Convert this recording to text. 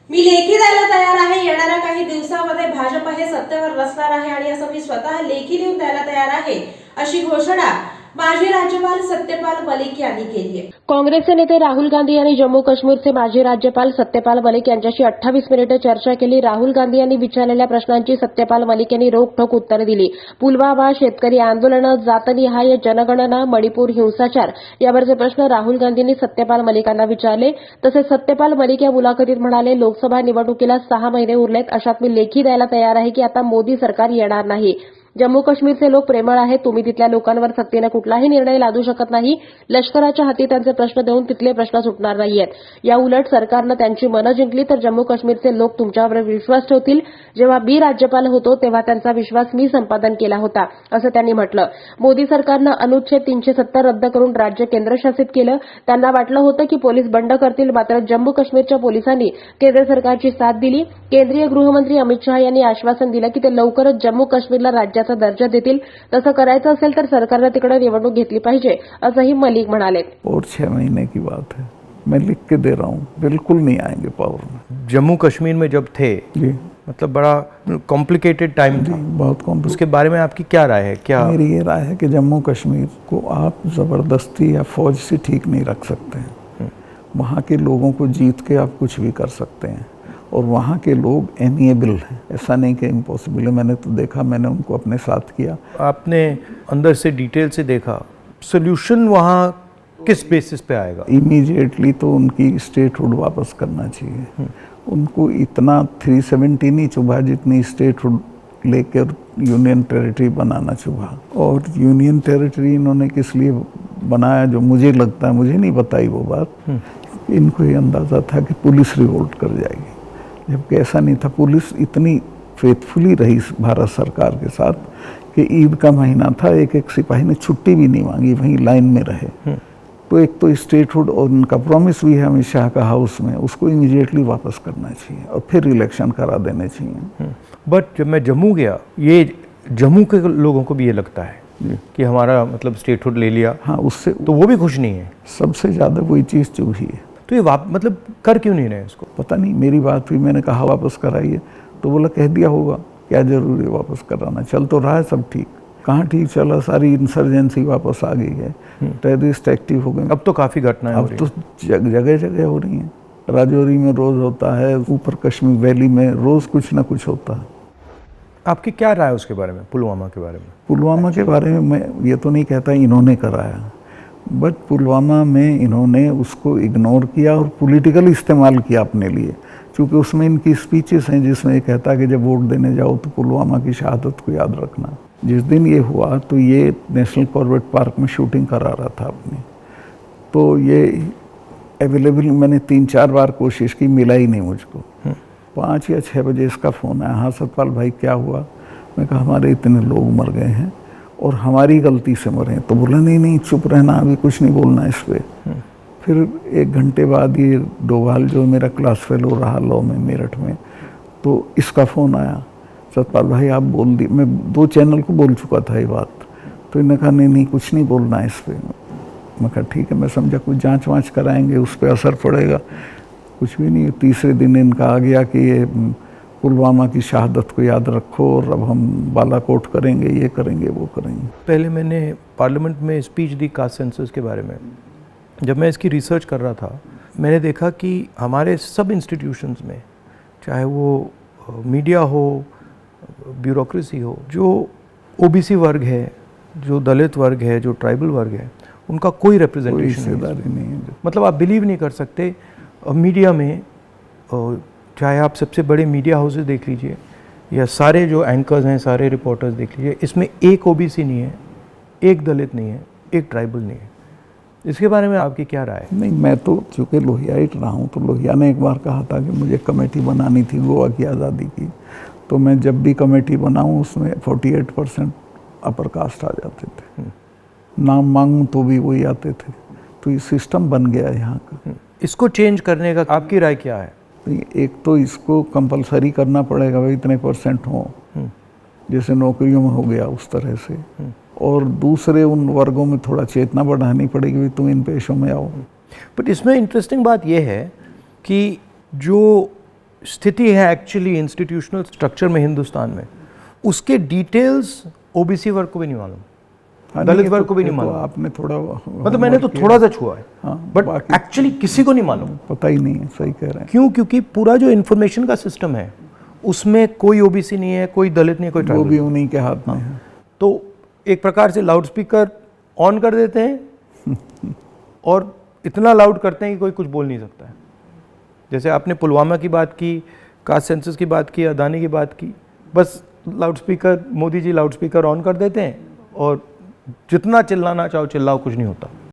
मी लेखी द्यायला तयार आहे. येणाऱ्या काही दिवसांमध्ये भाजप हे सत्तेवर बसणार आहे आणि असं मी स्वतः लेखी लिहून द्यायला तयार आहे, अशी घोषणा माजी राज्यपाल सत्यपाल मलिक यांनी केली आहे. काँग्रेसचे नेते राहुल गांधी यांनी जम्मू काश्मीरचे माजी राज्यपाल सत्यपाल मलिक यांच्याशी 28 मिनिटे चर्चा केली. राहुल गांधी यांनी विचारलेल्या प्रश्नांची सत्यपाल मलिक यांनी रोखठोक उत्तरे दिली. पुलवामा, शेतकरी आंदोलनं, जातनिहाय जनगणना, मणिपूर हिंसाचार यावरचे प्रश्न राहुल गांधींनी सत्यपाल मलिकांना विचारले. तसेच सत्यपाल मलिक या मुलाखतीत म्हणाले, लोकसभा निवडणुकीला 6 महिने उरलेत. अशात मी लेखी द्यायला तयार आहे की आता मोदी सरकार येणार नाही. जम्मू काश्मीरचे लोक प्रेमळ आहेत. तुम्ही तिथल्या लोकांवर सक्तीने कुठलाही निर्णय लादू शकत नाही. लष्कराच्या हाती त्यांचे प्रश्न देऊन तिथले प्रश्न सुटणार नाहीयेत. या उलट सरकारनं त्यांची मनं जिंकली तर जम्मू काश्मीरचे लोक तुमच्यावर विश्वास ठेवतील. जेव्हा मी राज्यपाल होतो तेव्हा त्यांचा विश्वास मी संपादन केला होता, असं त्यांनी म्हटलं. मोदी सरकारनं अनुच्छेद 370 रद्द करून राज्य केंद्रशासित केलं. त्यांना वाटलं होतं की पोलीस बंड करतील, मात्र जम्मू काश्मीरच्या पोलिसांनी केंद्र सरकारची साथ दिली. केंद्रीय गृहमंत्री अमित शहा यांनी आश्वासन दिलं की ते लवकरच जम्मू काश्मीरला राज्याचा दर्जा देतील. तसं करायचं असेल तर सरकारने तिकडे निवडणूक घेतली पाहिजे, असंही मलिक म्हणाले. और 6 महीने की बात है, मैं लिख के दे रहा हूँ, बिल्कुल नहीं आएंगे पावर में। जम्मू कश्मीर में जब थे जी, मतलब बड़ा कॉम्प्लिकेटेड टाइम था, बहुत कॉम्प्लिकेटेड। उसके बारे में आपकी क्या राय है? क्या मेरी ये राय है कि जम्मू कश्मीर को आप जबरदस्ती या फौज से ठीक नहीं रख सकते हैं। वहाँ के लोगों को जीत के आप कुछ भी कर सकते हैं और वहाँ के लोग एमिएबल हैं, ऐसा नहीं कि इम्पॉसिबल है। मैंने तो देखा, मैंने उनको अपने साथ किया। आपने अंदर से डिटेल से देखा, सोल्यूशन वहाँ किस बेसिस पे आएगा? इमीडिएटली तो उनकी स्टेटहुड वापस करना चाहिए। उनको इतना 370 नहीं चुभा जितनी स्टेटहुड लेकर यूनियन टेरिटरी बनाना चुभा। और यूनियन टेरिटरी इन्होंने किस लिए बनाया, जो मुझे लगता है, मुझे नहीं बताई वो बात, इनको ये अंदाज़ा था कि पुलिस रिवोल्ट कर जाएगी, जबकि ऐसा नहीं था। पुलिस इतनी फेथफुली रही भारत सरकार के साथ कि ईद का महीना था, एक एक सिपाही ने छुट्टी भी नहीं मांगी, वहीं लाइन में रहे। तो एक तो स्टेटहुड और उनका प्रॉमिस भी है अमित शाह का हाउस में, उसको इमीडिएटली वापस करना चाहिए और फिर इलेक्शन करा देने चाहिए। बट जब मैं जम्मू गया, ये जम्मू के लोगों को भी ये लगता है कि हमारा मतलब स्टेटहुड ले लिया, हाँ, उससे तो वो भी खुश नहीं है। सबसे ज़्यादा वही चीज़ चुभी है। तो ये मतलब कर क्यों नहीं रहे इसको? पता नहीं, मेरी बात हुई, मैंने कहा वापस कराइए, तो बोला कह दिया होगा, क्या जरूरी है वापस कराना, चल तो रहा है सब ठीक। कहाँ ठीक चला, सारी इंसर्जेंसी वापस आ गई है, टेररिस्ट एक्टिव हो गए। अब तो काफ़ी घटनाएं हो अब रही तो हैं। जगह जगह हो रही हैं। राजौरी में रोज़ होता है, ऊपर कश्मीर वैली में रोज़ कुछ ना कुछ होता है। आपकी क्या राय है उसके बारे में, पुलवामा के बारे में? पुलवामा के बारे में मैं ये तो नहीं कहता इन्होंने कराया, बट पुलवामा में इन्होंने उसको इग्नोर किया और पॉलिटिकल इस्तेमाल किया अपने लिए, क्योंकि उसमें इनकी स्पीचेस हैं जिसमें ये कहता है कि जब वोट देने जाओ तो पुलवामा की शहादत को याद रखना। जिस दिन ये हुआ तो ये नेशनल कॉर्बेट पार्क में शूटिंग करा रहा था अपनी, तो ये अवेलेबल, मैंने 3-4 बार कोशिश की, मिला ही नहीं मुझको। 5 या 6 बजे इसका फ़ोन आया, हाँ सतपाल भाई क्या हुआ? मैं कहा हमारे इतने लोग मर गए हैं और हमारी गलती से मरे हैं। तो बोला नहीं चुप रहना, अभी कुछ नहीं बोलना इस पर। फिर 1 घंटे बाद ये डोभाल जो मेरा क्लास फेलो रहा लॉ में मेरठ में, तो इसका फ़ोन आया, सतपाल भाई आप बोल दी। मैं 2 चैनल को बोल चुका था ये बात, तो इन्होंने कहा नहीं कुछ नहीं बोलना है इस पर। मैं कहा ठीक है, मैं समझा कुछ जांच वाँच कराएंगे, उस पर असर पड़ेगा, कुछ भी नहीं। तीसरे दिन इनका आ गया कि ये पुलवामा की शहादत को याद रखो और अब हम बालाकोट करेंगे, ये करेंगे, वो करेंगे। पहले मैंने पार्लियामेंट में स्पीच दी कास्ट सेंसस के बारे में। जब मैं इसकी रिसर्च कर रहा था, मैंने देखा कि हमारे सब इंस्टीट्यूशंस में, चाहे वो मीडिया हो, ब्यूरोक्रेसी हो, जो ओबीसी वर्ग है, जो दलित वर्ग है, जो ट्राइबल वर्ग है, उनका कोई रिप्रेजेंटेशन नहीं है। मतलब आप बिलीव नहीं कर सकते, मीडिया में चाहे आप सबसे बड़े मीडिया हाउसेस देख लीजिए या सारे जो एंकर्स हैं, सारे रिपोर्टर्स देख लीजिए, इसमें एक ओबीसी नहीं है, एक दलित नहीं है, एक ट्राइबल नहीं है। इसके बारे में आपकी क्या राय है? नहीं, मैं तो चूँकि लोहियाइट रहा हूँ, तो लोहिया ने एक बार कहा था कि मुझे कमेटी बनानी थी गोवा की आज़ादी की, तो मैं जब भी कमेटी बनाऊँ उसमें 48% अपर कास्ट आ जाते थे, नाम मांगूँ तो भी वही आते थे। तो ये सिस्टम बन गया है यहाँ का। इसको चेंज करने का आपकी राय क्या है? एक तो इसको कंपलसरी करना पड़ेगा, भाई इतने % हो, जैसे नौकरियों में हो गया उस तरह से। और दूसरे उन वर्गों में थोड़ा चेतना बढ़ानी पड़ेगी, भाई तुम इन पेशों में आओ। बट इसमें इंटरेस्टिंग बात यह है कि जो स्थिति है एक्चुअली इंस्टीट्यूशनल स्ट्रक्चर में हिंदुस्तान में, उसके डिटेल्स ओबीसी वर्ग को भी नहीं मालूम, हाँ, दलित ये वर्ग तो- को भी नहीं ये तो मालूम। आपने थोड़ा मतलब मैंने तो थोड़ा सा छुआ है, हाँ, बट बाकी- एक्चुअली किसी को नहीं मालूम। पता ही नहीं है, सही कह रहे हैं। क्यों? क्योंकि पूरा जो इन्फॉर्मेशन का सिस्टम है उसमें कोई ओबीसी नहीं है, कोई दलित नहीं है, कोई वो ट्राइबल भी नहीं। उन्हीं के हाथ में है। तो एक प्रकार से लाउड स्पीकर ऑन कर देते हैं और इतना लाउड करते हैं कि कोई कुछ बोल नहीं सकता है। जैसे आपने पुलवामा की बात की, कास्ट सेंसस की बात की, अदानी की बात की, बस loud speaker, Modi ji loud speaker on कर देते हैं और जितना चिल्लाना चाहो चिल्लाओ, कुछ नहीं होता।